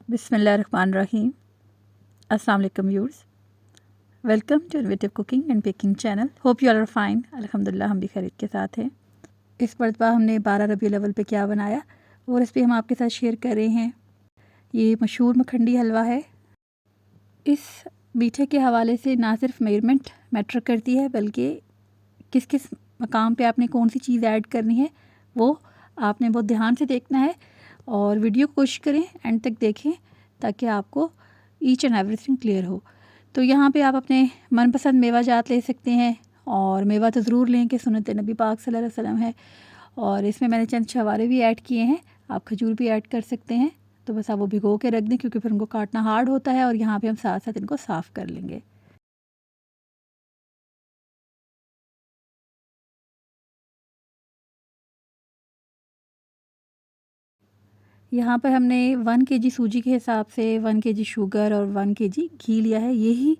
बिस्मिल्लाहिर्रहमानिर्रहीम। अस्सलाम वालेकुम viewers, welcome to innovative cooking and baking channel. Hope you are fine. अल्हम्दुलिल्लाह हम भी खैरियत के साथ हैं। इस मरतबा हमने 12 रबीउल अव्वल पे क्या बनाया वो रेसिपी हम आपके साथ शेयर कर रहे हैं। ये मशहूर मखंडी हलवा है। इस मीठे के हवाले से ना सिर्फ मेजरमेंट मैटर करती है बल्कि किस किस मकाम पे आपने कौन सी चीज़ ऐड करनी है वो आपने बहुत ध्यान से देखना है और वीडियो को कोशिश करें एंड तक देखें ताकि आपको ईच एंड एवरीथिंग क्लियर हो। तो यहाँ पे आप अपने मनपसंद मेवा जात ले सकते हैं और मेवा तो ज़रूर लें कि सुन्नत नबी पाक सल्लल्लाहु अलैहि वसल्लम है। और इसमें मैंने चंद छवारे भी ऐड किए हैं, आप खजूर भी ऐड कर सकते हैं। तो बस आप वो भिगो के रख दें क्योंकि फिर उनको काटना हार्ड होता है। और यहाँ पे हम साथ साथ इनको साफ़ कर लेंगे। यहाँ पर हमने 1 केजी सूजी के हिसाब से 1 केजी शुगर और 1 केजी घी लिया है। यही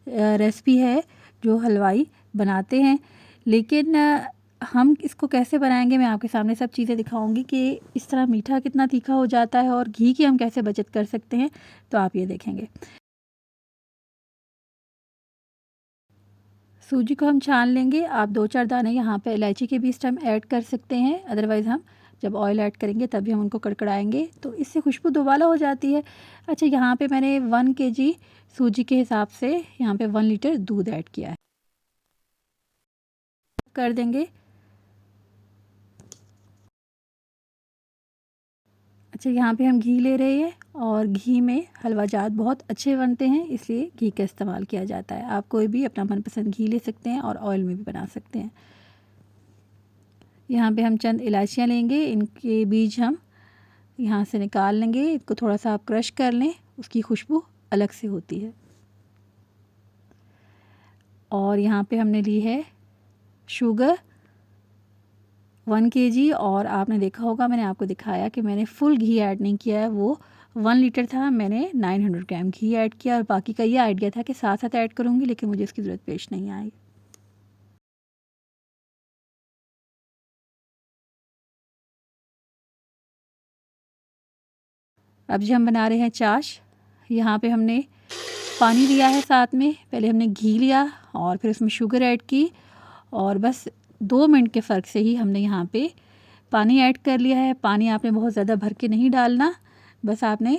रेसिपी है जो हलवाई बनाते हैं। लेकिन हम इसको कैसे बनाएंगे मैं आपके सामने सब चीज़ें दिखाऊंगी कि इस तरह मीठा कितना तीखा हो जाता है और घी की हम कैसे बचत कर सकते हैं। तो आप ये देखेंगे। सूजी को हम छान लेंगे। आप 2-4 दाने यहाँ पे इलायची के भी इस टाइम ऐड कर सकते हैं। अदरवाइज़ हम जब ऑयल ऐड करेंगे तभी हम उनको कड़कड़ाएंगे तो इससे खुशबू दोबारा हो जाती है। अच्छा, यहाँ पे मैंने 1 केजी सूजी के हिसाब से यहाँ पे 1 लीटर दूध ऐड किया है। कर देंगे। अच्छा, यहाँ पे हम घी ले रहे हैं और घी में हलवा जात बहुत अच्छे बनते हैं इसलिए घी का इस्तेमाल किया जाता है। आप कोई भी अपना मनपसंद घी ले सकते हैं और ऑयल में भी बना सकते हैं। यहाँ पे हम चंद इलायचियाँ लेंगे, इनके बीज हम यहाँ से निकाल लेंगे। इसको थोड़ा सा आप क्रश कर लें, उसकी खुशबू अलग से होती है। और यहाँ पे हमने ली है शुगर 1 केजी। और आपने देखा होगा मैंने आपको दिखाया कि मैंने फुल घी ऐड नहीं किया है। वो 1 लीटर था, मैंने 900 ग्राम घी ऐड किया। और बाकी का ये आइडिया था कि साथ साथ ऐड करूँगी लेकिन मुझे इसकी ज़रूरत पेश नहीं आई। अब जो हम बना रहे हैं चाश, यहाँ पे हमने पानी लिया है साथ में। पहले हमने घी लिया और फिर उसमें शुगर ऐड की और बस 2 मिनट के फ़र्क से ही हमने यहाँ पे पानी ऐड कर लिया है। पानी आपने बहुत ज़्यादा भर के नहीं डालना, बस आपने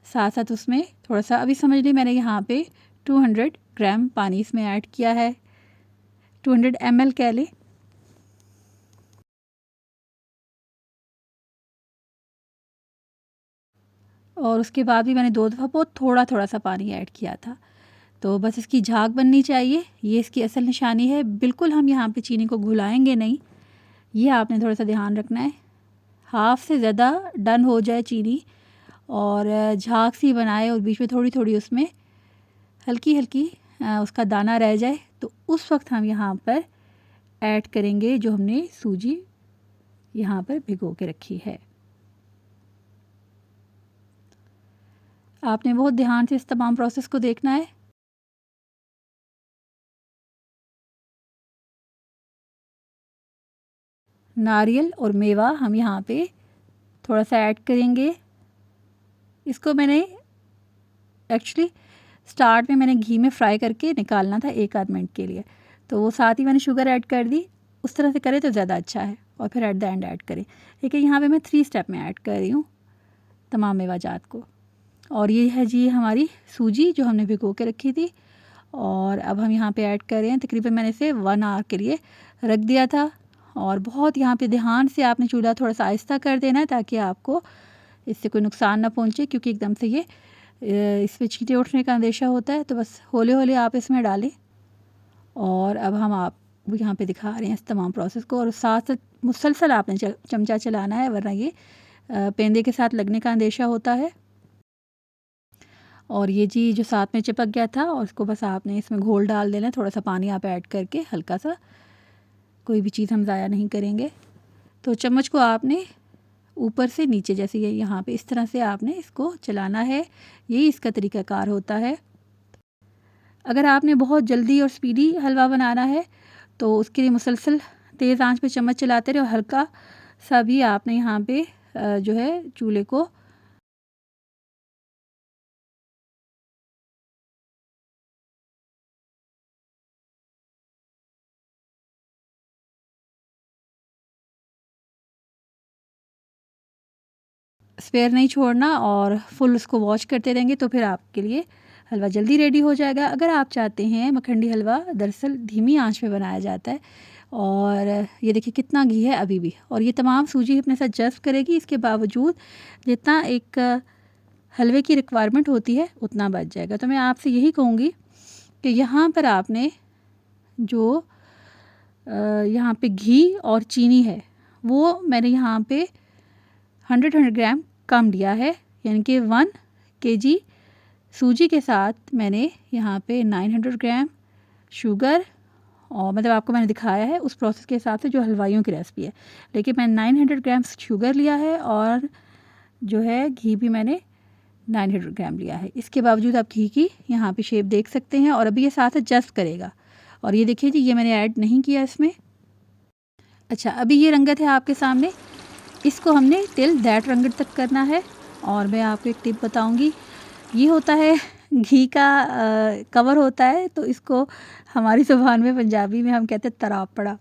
साथ साथ उसमें थोड़ा सा, अभी समझ ली मैंने यहाँ पे 200 ग्राम पानी इसमें ऐड किया है, 200 ml कह लें। और उसके बाद भी मैंने 2 दफ़ा बहुत थोड़ा थोड़ा सा पानी ऐड किया था। तो बस इसकी झाग बननी चाहिए, ये इसकी असल निशानी है। बिल्कुल हम यहाँ पे चीनी को घुलाएंगे नहीं, ये आपने थोड़ा सा ध्यान रखना है। हाफ़ से ज़्यादा डन हो जाए चीनी और झाग सी बनाए और बीच में थोड़ी थोड़ी उसमें हल्की हल्की उसका दाना रह जाए तो उस वक्त हम यहाँ पर ऐड करेंगे जो हमने सूजी यहाँ पर भिगो के रखी है। आपने बहुत ध्यान से इस तमाम प्रोसेस को देखना है। नारियल और मेवा हम यहाँ पे थोड़ा सा ऐड करेंगे। इसको मैंने एक्चुअली स्टार्ट में मैंने घी में फ्राई करके निकालना था 1 आध मिनट के लिए, तो वो साथ ही मैंने शुगर ऐड कर दी। उस तरह से करें तो ज़्यादा अच्छा है और फिर एट द एंड ऐड करें। लेकिन यहाँ पे मैं 3 स्टेप में ऐड कर रही हूँ तमाम मेवा जात को। और ये है जी हमारी सूजी जो हमने भिगो के रखी थी। और अब हम यहाँ पे ऐड कर रहे हैं। तकरीबन मैंने इसे 1 आवर के लिए रख दिया था। और बहुत यहाँ पे ध्यान से आपने चूल्हा थोड़ा सा आहिस्ता कर देना है ताकि आपको इससे कोई नुकसान ना पहुँचे, क्योंकि एकदम से ये इसमें छींटे उठने का अंदेशा होता है। तो बस हौले हौले आप इसमें डालें। और अब हम आप यहाँ पे दिखा रहे हैं इस तमाम प्रोसेस को। और साथ साथ मुसलसल आपने चमचा चलाना है, वरना ये पेंदे के साथ लगने का अंदेशा होता है। और ये जी जो साथ में चिपक गया था और उसको बस आपने इसमें घोल डाल देना है। थोड़ा सा पानी आप ऐड करके हल्का सा, कोई भी चीज़ हम ज़ाया नहीं करेंगे। तो चम्मच को आपने ऊपर से नीचे, जैसे ये यहाँ पे इस तरह से आपने इसको चलाना है। यही इसका तरीक़ाकार होता है। अगर आपने बहुत जल्दी और स्पीडी हलवा बनाना है तो उसके लिए मुसलसल तेज़ आंच पे चम्मच चलाते रहे और हल्का सा भी आपने यहाँ पे जो है चूल्हे को स्पेयर नहीं छोड़ना और फुल उसको वॉश करते रहेंगे तो फिर आपके लिए हलवा जल्दी रेडी हो जाएगा। अगर आप चाहते हैं, मखंडी हलवा दरअसल धीमी आंच पे बनाया जाता है। और ये देखिए कितना घी है अभी भी, और ये तमाम सूजी अपने साथ जज़्ब करेगी। इसके बावजूद जितना एक हलवे की रिक्वायरमेंट होती है उतना बच जाएगा। तो मैं आपसे यही कहूँगी कि यहाँ पर आपने जो यहाँ पे घी और चीनी है वो मैंने यहाँ पे 100 ग्राम कम लिया है, यानी कि 1 kg सूजी के साथ मैंने यहाँ पे 900 ग्राम शुगर, और मतलब आपको मैंने दिखाया है उस प्रोसेस के हिसाब से जो हलवाइयों की रेसिपी है, लेकिन मैं 900 ग्राम शुगर लिया है और जो है घी भी मैंने 900 ग्राम लिया है। इसके बावजूद आप घी की यहाँ पे शेप देख सकते हैं, और अभी ये साथ जस्ट करेगा। और ये देखिए जी, ये मैंने ऐड नहीं किया इसमें। अच्छा, अभी ये रंगत है आपके सामने, इसको हमने टिल दैट रंगत तक करना है। और मैं आपको एक टिप बताऊंगी, ये होता है घी का कवर होता है, तो इसको हमारी ज़ुबान में पंजाबी में हम कहते हैं तरापड़ा।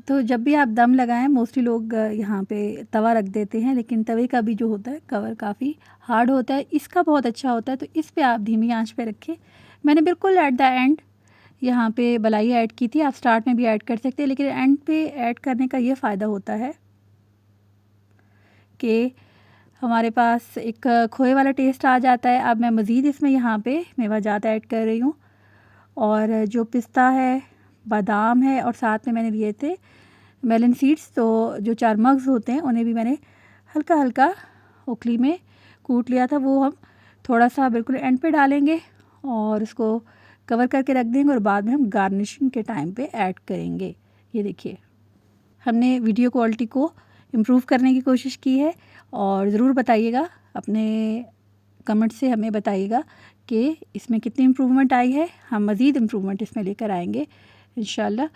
तो जब भी आप दम लगाएं, मोस्टली लोग यहाँ पे तवा रख देते हैं, लेकिन तवे का भी जो होता है कवर काफ़ी हार्ड होता है, इसका बहुत अच्छा होता है। तो इस पे आप धीमी आंच पे रखें। मैंने बिल्कुल एट द एंड यहाँ पे मलाई ऐड की थी, आप स्टार्ट में भी ऐड कर सकते हैं, लेकिन एंड पे ऐड करने का ये फ़ायदा होता है कि हमारे पास एक खोए वाला टेस्ट आ जाता है। अब मैं मज़ीद इसमें यहाँ पे मेवा जात ऐड कर रही हूँ, और जो पिस्ता है, बादाम है, और साथ में मैंने लिए थे मेलन सीड्स। तो जो 4 मग्स होते हैं उन्हें भी मैंने हल्का हल्का ओखली में कूट लिया था, वो हम थोड़ा सा बिल्कुल एंड पे डालेंगे और उसको कवर करके रख देंगे, और बाद में हम गार्निशिंग के टाइम पे ऐड करेंगे। ये देखिए, हमने वीडियो क्वालिटी को इम्प्रूव करने की कोशिश की है, और ज़रूर बताइएगा, अपने कमेंट से हमें बताइएगा कि इसमें कितनी इम्प्रूवमेंट आई है। हम मज़ीद इम्प्रूवमेंट इसमें लेकर आएंगे इंशाल्लाह।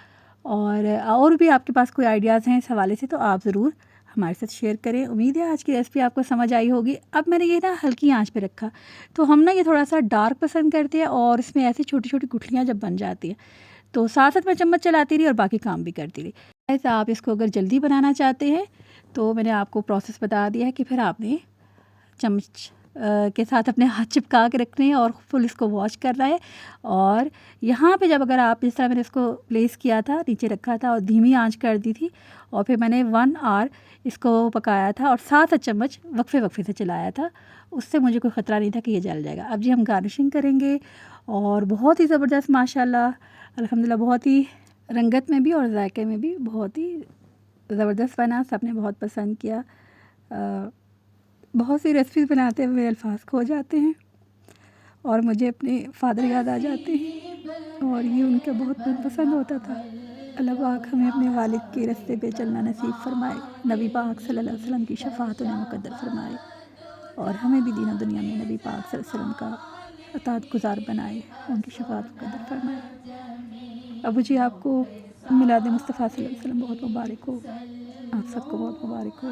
और भी आपके पास कोई आइडियाज़ हैं इस हवाले से तो आप ज़रूर हमारे साथ शेयर करें। उम्मीद है आज की रेसिपी आपको समझ आई होगी। अब मैंने ये ना हल्की आंच पे रखा, तो हम ना ये थोड़ा सा डार्क पसंद करते हैं, और इसमें ऐसी छोटी छोटी गुठलियाँ जब बन जाती हैं तो साथ साथ मैं चम्मच चलाती रही और बाकी काम भी करती रही। ऐसा आप इसको अगर जल्दी बनाना चाहते हैं तो मैंने आपको प्रोसेस बता दिया है कि फिर आपने चम्मच के साथ अपने हाथ चिपका के रखने हैं और फुल इसको वॉश करना है। और यहाँ पे जब अगर आप जिस तरह मैंने इसको प्लेस किया था, नीचे रखा था और धीमी आंच कर दी थी, और फिर मैंने 1 आवर इसको पकाया था और 7 चम्मच वक्फे से चलाया था, उससे मुझे कोई ख़तरा नहीं था कि ये जल जाएगा। अब जी हम गार्निशिंग करेंगे, और बहुत ही ज़बरदस्त माशाल्लाह अल्हम्दुलिल्लाह, बहुत ही रंगत में भी और जायके में भी बहुत ही ज़बरदस्त बना। सबने बहुत पसंद किया। बहुत सी रेसिपीज़ बनाते हुए मेरे अल्फाज खो जाते हैं और मुझे अपने फ़ादर याद आ जाते हैं, और ये उनका बहुत मनपसंद होता था। अल्लाह पाक हमें अपने वालिद के रास्ते पे चलना नसीब फरमाए, नबी पाक सल्लल्लाहु अलैहि वसल्लम की शफ़ाअत उन्हें मुक़द्दर फरमाए, और हमें भी दीन दुनिया में नबी पाक सल्लल्लाहु अलैहि वसल्लम का अताअत गुज़ार बनाए, उनकी शफ़ाअत मुक़द्दर फरमाए। अबू जी, आपको मिलाद मुस्तफ़ा सल्लल्लाहु अलैहि वसल्लम बहुत मुबारक हो, आप सबको बहुत मुबारक हो।